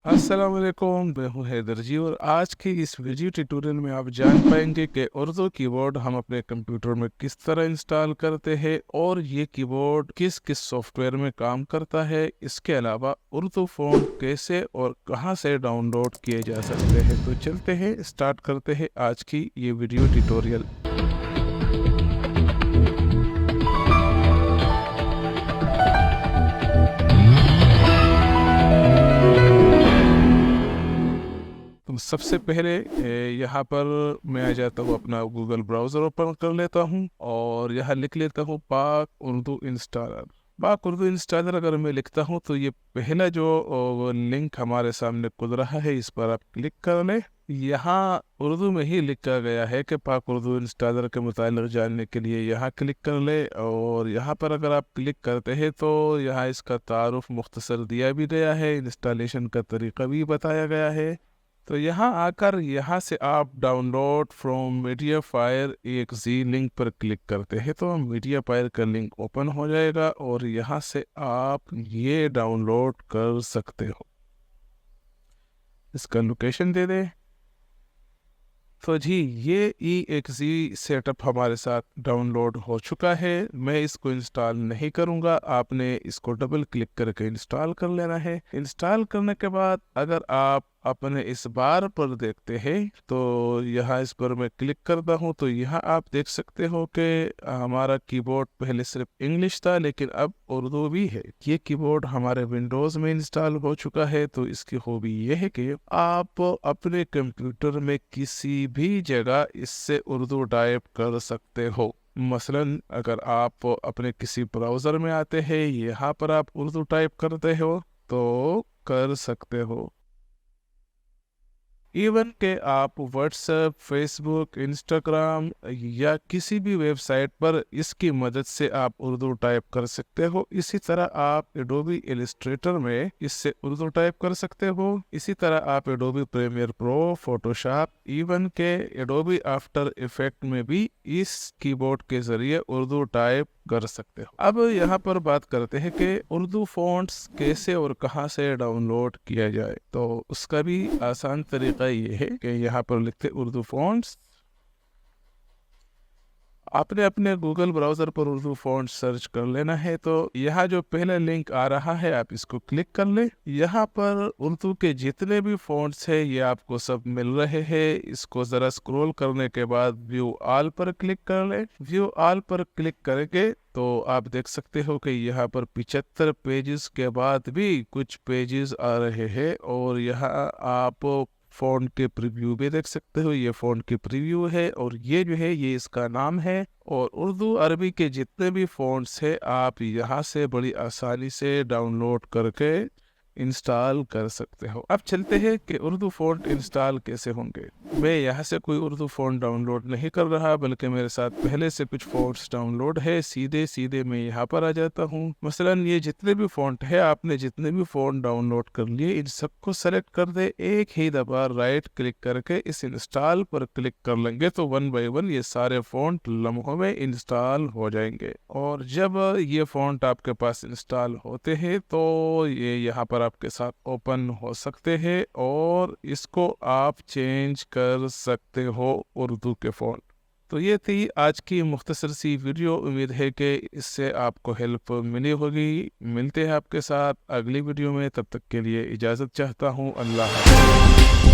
अस्सलाम वालेकुम, मैं हूं हैदर जी और आज की इस वीडियो ट्यूटोरियल में आप जान पाएंगे कि उर्दू कीबोर्ड हम अपने कंप्यूटर में किस तरह इंस्टॉल करते हैं और ये कीबोर्ड किस किस सॉफ्टवेयर में काम करता है। इसके अलावा उर्दू फ़ॉन्ट कैसे और कहां से डाउनलोड किए जा सकते हैं। तो चलते हैं, स्टार्ट करते हैं आज की ये वीडियो ट्यूटोरियल। तो सबसे पहले यहाँ पर मैं आ जाता हूँ, अपना गूगल ब्राउज़र ओपन कर लेता हूँ और यहाँ लिख लेता हूँ पाक उर्दू इंस्टॉलर। पाक उर्दू इंस्टॉलर अगर मैं लिखता हूँ तो ये पहला जो लिंक हमारे सामने खुल रहा है, इस पर आप क्लिक कर लें। यहाँ उर्दू में ही लिखा गया है कि पाक उर्दू इंस्टॉलर के मुतालिक जानने के लिए यहाँ क्लिक कर ले। और यहाँ पर अगर आप क्लिक करते हैं तो यहाँ इसका तारुफ मुख्तसर दिया भी गया है, इंस्टॉलेशन का तरीका भी बताया गया है। तो यहाँ आकर यहाँ से आप डाउनलोड फ्रॉम मीडिया फायर एक जी लिंक पर क्लिक करते हैं तो मीडिया फायर का लिंक ओपन हो जाएगा और यहाँ से आप ये डाउनलोड कर सकते हो। इसका लोकेशन दे दें तो जी ये EXE सेटअप हमारे साथ डाउनलोड हो चुका है। मैं इसको इंस्टॉल नहीं करूंगा, आपने इसको डबल क्लिक करके इंस्टॉल कर लेना है। इंस्टॉल करने के बाद अगर आप अपने इस बार पर देखते हैं तो यहाँ इस पर मैं क्लिक करता हूँ तो यहाँ आप देख सकते हो कि हमारा कीबोर्ड पहले सिर्फ इंग्लिश था लेकिन अब उर्दू भी है। ये कीबोर्ड हमारे विंडोज़ में इंस्टॉल हो चुका है। तो इसकी खूबी ये है कि आप अपने कंप्यूटर में किसी भी जगह इससे उर्दू टाइप कर सकते हो। मसलन अगर आप अपने किसी ब्राउज़र में आते हैं, यहाँ पर आप उर्दू टाइप करते हो तो कर सकते हो। इवन के आप व्हाट्सएप, फेसबुक, इंस्टाग्राम या किसी भी वेबसाइट पर इसकी मदद से आप उर्दू टाइप कर सकते हो। इसी तरह आप एडोबी इलस्ट्रेटर में इससे उर्दू टाइप कर सकते हो। इसी तरह आप Adobe Premiere Pro, Photoshop, even के एडोबी आफ्टर इफेक्ट में भी इस कीबोर्ड के जरिए उर्दू टाइप कर सकते हो। अब यहाँ पर बात करते हैं कि उर्दू फ़ॉन्ट्स कैसे और कहाँ से डाउनलोड किया जाए। तो उसका भी आसान तरीका ये है कि यहाँ पर लिखते उर्दू फ़ॉन्ट्स, आपने अपने गूगल ब्राउज़र पर उर्दू फ़ॉन्ट सर्च कर लेना है। तो यहाँ जो पहला लिंक आ रहा है आप इसको क्लिक कर लें। यहाँ पर उर्दू के जितने भी फ़ॉन्ट्स हैं ये आपको सब मिल रहे हैं। इसको ज़रा स्क्रॉल करने के बाद व्यू ऑल पर क्लिक कर लें। व्यू ऑल पर क्लिक करके तो आप देख सकते हो कि यहाँ पर 75 पेजेस के बाद भी कुछ पेजेस आ रहे हैं और यहाँ आप फ़ॉन्ट के प्रीव्यू भी देख सकते हो। ये फ़ॉन्ट की प्रीव्यू है और ये जो है ये इसका नाम है। और उर्दू अरबी के जितने भी फ़ॉन्ट्स हैं आप यहाँ से बड़ी आसानी से डाउनलोड करके इंस्टॉल कर सकते हो। अब चलते हैं कि उर्दू फ़ॉन्ट इंस्टॉल कैसे होंगे। मैं यहाँ से कोई उर्दू फ़ॉन्ट डाउनलोड नहीं कर रहा बल्कि मेरे साथ पहले से कुछ फ़ॉन्ट्स डाउनलोड है। सीधे मैं यहाँ पर आ जाता हूँ। मसलन ये जितने भी फ़ॉन्ट है, आपने जितने भी फ़ॉन्ट डाउनलोड कर लिए इन सबको सेलेक्ट कर दे। एक ही दफा राइट क्लिक करके इस इंस्टॉल पर क्लिक कर लेंगे तो 1 बाय 1 ये सारे फ़ॉन्ट लम्हों में इंस्टॉल हो जाएंगे। और जब ये फ़ॉन्ट आपके पास इंस्टॉल होते हैं तो ये यहाँ पर आपके साथ ओपन हो सकते हैं और इसको आप चेंज कर सकते हो उर्दू के फ़ॉन्ट। तो ये थी आज की मुख्तसर सी वीडियो। उम्मीद है कि इससे आपको हेल्प मिली होगी। मिलते हैं आपके साथ अगली वीडियो में, तब तक के लिए इजाज़त चाहता हूँ। अल्लाह हाफ़िज़।